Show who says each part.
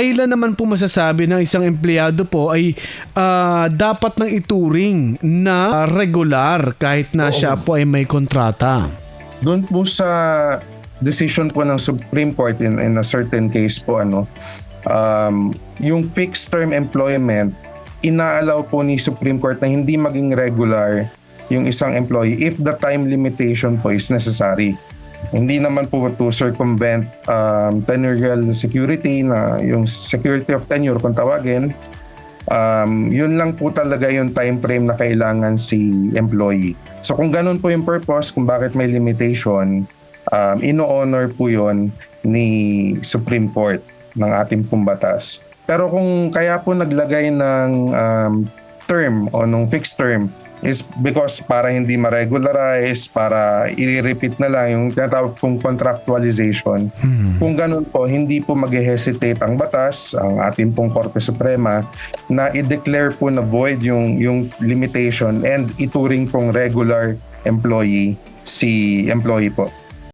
Speaker 1: kailan naman po masasabi ng isang empleyado po ay dapat nang ituring na regular kahit na siya po ay may kontrata?
Speaker 2: Doon po sa decision po ng Supreme Court in a certain case po, yung fixed term employment, inaalaw po ni Supreme Court na hindi maging regular yung isang employee if the time limitation po is necessary. Hindi naman po to circumvent tenurial security, na yung security of tenure kung tawagin. Yun lang po talaga yung time frame na kailangan si employee. So kung ganun po yung purpose kung bakit may limitation, ino-honor po yun ni Supreme Court ng ating pong batas. Pero kung kaya po naglagay ng term o nung fixed term is because para hindi ma-regularize, para i-repeat na lang yung tinatawag kong contractualization. Kung ganun po, hindi po mag-hesitate ang batas, ang ating pong Korte Suprema, na i-declare po na void yung limitation and ituring pong regular employee si employee po.